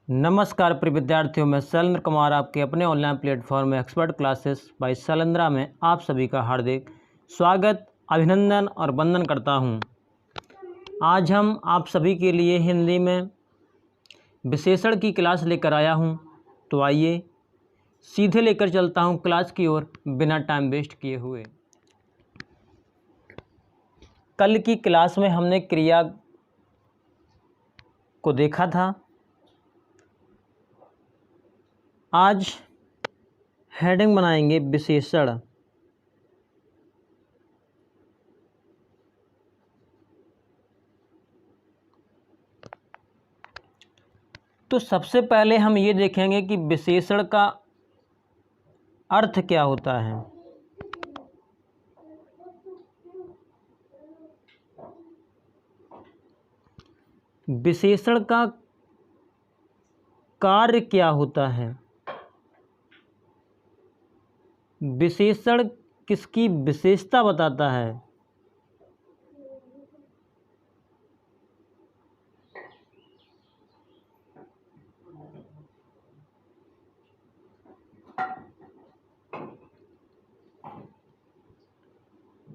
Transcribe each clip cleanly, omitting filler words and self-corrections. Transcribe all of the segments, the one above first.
नमस्कार प्रिय विद्यार्थियों, मैं शैलेंद्र कुमार आपके अपने online platform expert classes bye Shailendra में आप सभी का हार्दिक स्वागत, अभिनंदन और वंदन करता हूं। आज हम आप सभी के लिए हिंदी में विशेषण की क्लास लेकर आया हूं। तो आइए सीधे लेकर चलता हूं क्लास की ओर बिना टाइम वेस्ट किए हुए। कल की क्लास में हमने क्रिया को देखा था। आज हेडिंग बनाएंगे विशेषण। तो सबसे पहले हम ये देखेंगे कि विशेषण का अर्थ क्या होता है। विशेषण का कार्य क्या होता है। विशेषण किसकी विशेषता बताता है।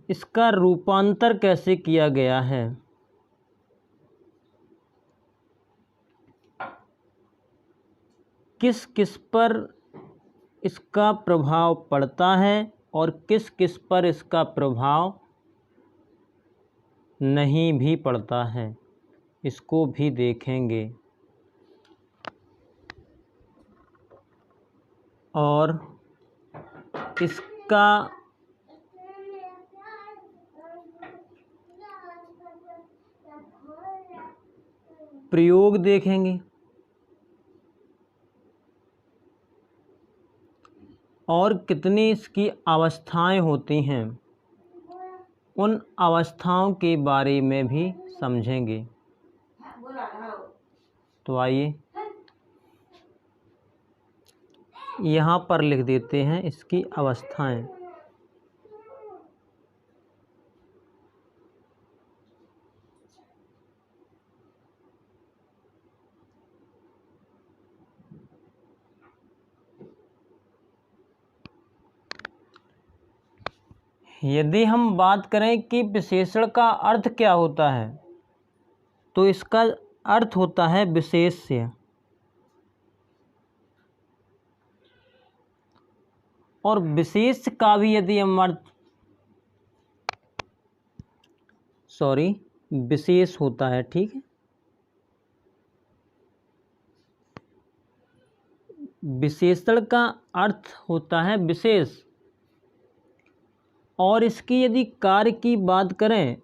इसका रूपांतर कैसे किया गया है। किस किस पर इसका प्रभाव पड़ता है और किस किस पर इसका प्रभाव नहीं भी पड़ता है, इसको भी देखेंगे। और इसका प्रयोग देखेंगे और कितनी इसकी अवस्थाएं होती हैं, उन अवस्थाओं के बारे में भी समझेंगे। तो आइए यहाँ पर लिख देते हैं इसकी अवस्थाएं। यदि हम बात करें कि विशेषण का अर्थ क्या होता है, तो इसका अर्थ होता है विशेष्य। और विशेष का भी यदि हम विशेष होता है, ठीक है। विशेषण का अर्थ होता है विशेष। और इसकी यदि कार्य की बात करें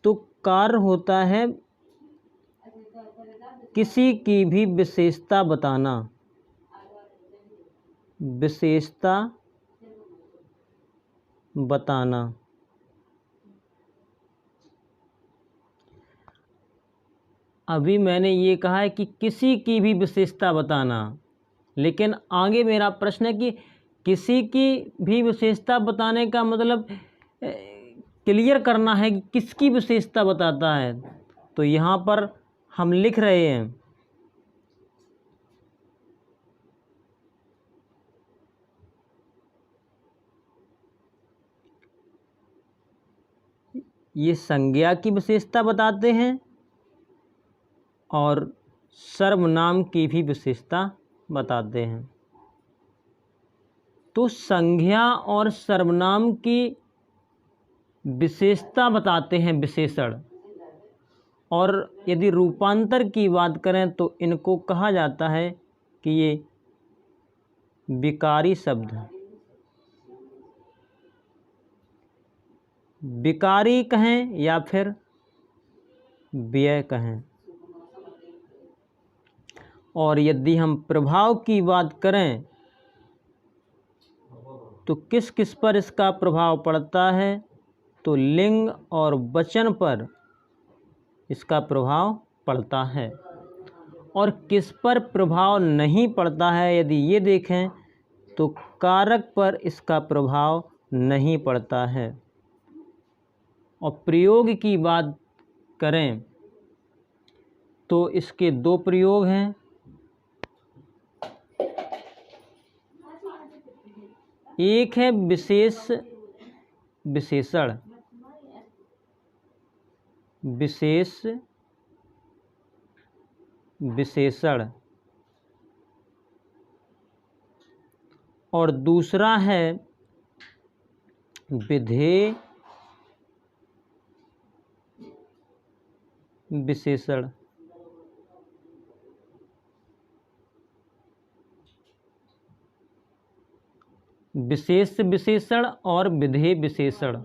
तो कार्य होता है किसी की भी विशेषता बताना। विशेषता बताना। अभी मैंने ये कहा है कि किसी की भी विशेषता बताना, लेकिन आगे मेरा प्रश्न है कि किसी की भी विशेषता बताने का मतलब क्लियर करना है कि किसकी विशेषता बताता है। तो यहाँ पर हम लिख रहे हैं ये संज्ञा की विशेषता बताते हैं और सर्वनाम की भी विशेषता बताते हैं। तो संज्ञा और सर्वनाम की विशेषता बताते हैं विशेषण। और यदि रूपांतर की बात करें तो इनको कहा जाता है कि ये विकारी शब्द हैं। विकारी कहें या फिर व्यय कहें। और यदि हम प्रभाव की बात करें तो किस किस पर इसका प्रभाव पड़ता है, तो लिंग और वचन पर इसका प्रभाव पड़ता है। और किस पर प्रभाव नहीं पड़ता है, यदि ये देखें तो कारक पर इसका प्रभाव नहीं पड़ता है। और प्रयोग की बात करें तो इसके दो प्रयोग हैं, एक है विशेष विशेषण, विशेष विशेषण, और दूसरा है विधेय विशेषण। विशेष विशेषण और विधेय विशेषण।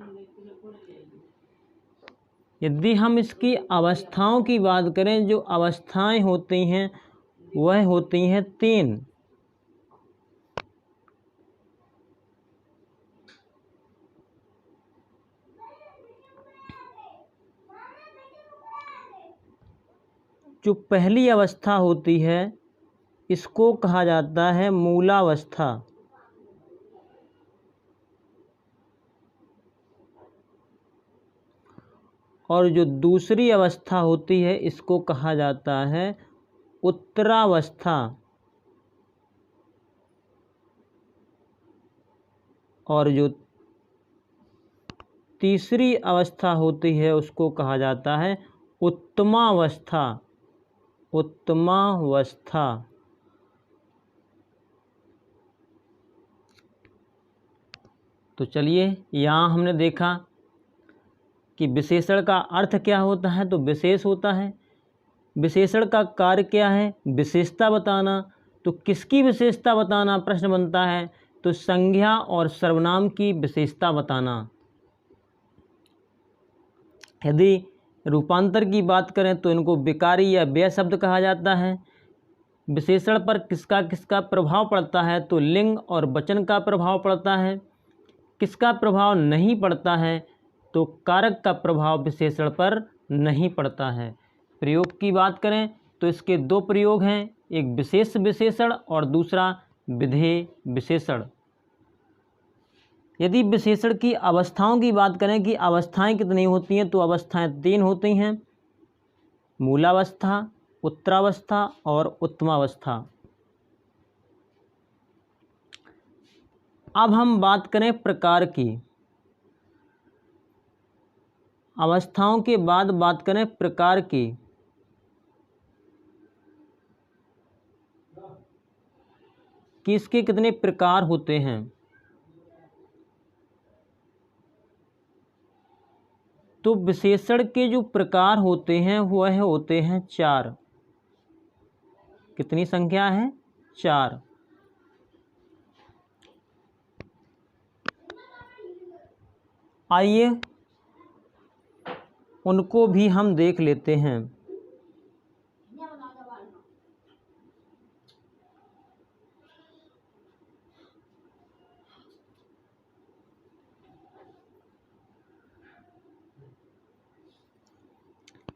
यदि हम इसकी अवस्थाओं की बात करें, जो अवस्थाएं होती हैं वह होती हैं 3। जो पहली अवस्था होती है इसको कहा जाता है मूलावस्था, और जो दूसरी अवस्था होती है इसको कहा जाता है उत्तरावस्था, और जो तीसरी अवस्था होती है उसको कहा जाता है उत्तमावस्था, उत्तमावस्था। तो चलिए, यहाँ हमने देखा कि विशेषण का अर्थ क्या होता है, तो विशेष होता है। विशेषण का कार्य क्या है, विशेषता बताना। तो किसकी विशेषता बताना प्रश्न बनता है, तो संज्ञा और सर्वनाम की विशेषता बताना। यदि रूपांतर की बात करें तो इनको विकारी या व्यय शब्द कहा जाता है। विशेषण पर किसका किसका प्रभाव पड़ता है, तो लिंग और वचन का प्रभाव पड़ता है। किसका प्रभाव नहीं पड़ता है, तो कारक का प्रभाव विशेषण पर नहीं पड़ता है। प्रयोग की बात करें तो इसके 2 प्रयोग हैं, एक विशेष विशेषण और दूसरा विधेय विशेषण। यदि विशेषण की अवस्थाओं की बात करें कि अवस्थाएं कितनी होती हैं, तो अवस्थाएं 3 होती हैं, मूलावस्था, उत्तरावस्था और उत्तमावस्था। अब हम बात करें प्रकार की। अवस्थाओं के बाद बात करें प्रकार की। कि इसके कितने प्रकार होते हैं, तो विशेषण के जो प्रकार होते हैं वह होते हैं 4। कितनी संख्या है, 4। आइए उनको भी हम देख लेते हैं।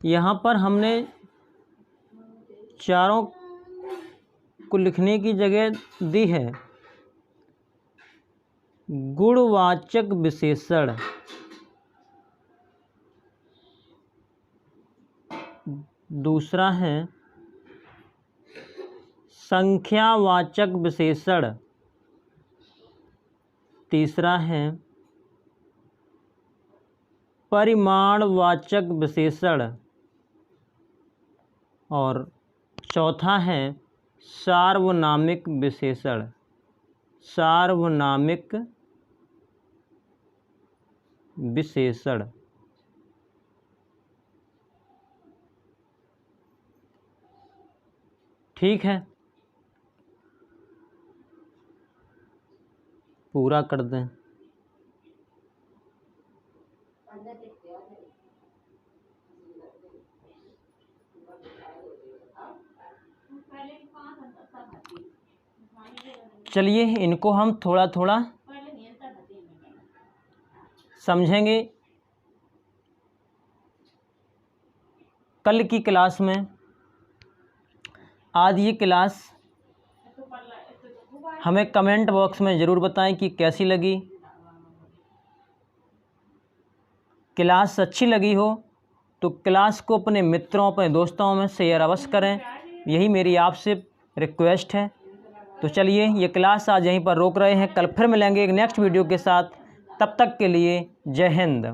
यहाँ पर हमने चारों को लिखने की जगह दी है। गुणवाचक विशेषण, दूसरा है संख्यावाचक विशेषण, तीसरा है परिमाणवाचक विशेषण, और चौथा है सार्वनामिक विशेषण। सार्वनामिक विशेषण। ठीक है, पूरा कर दें। चलिए इनको हम थोड़ा थोड़ा समझेंगे। कल की क्लास में, आज ये क्लास हमें कमेंट बॉक्स में ज़रूर बताएं कि कैसी लगी। क्लास अच्छी लगी हो तो क्लास को अपने मित्रों, अपने दोस्तों में शेयर अवश्य करें। यही मेरी आपसे रिक्वेस्ट है। तो चलिए ये क्लास आज यहीं पर रोक रहे हैं, कल फिर मिलेंगे एक नेक्स्ट वीडियो के साथ। तब तक के लिए जय हिंद।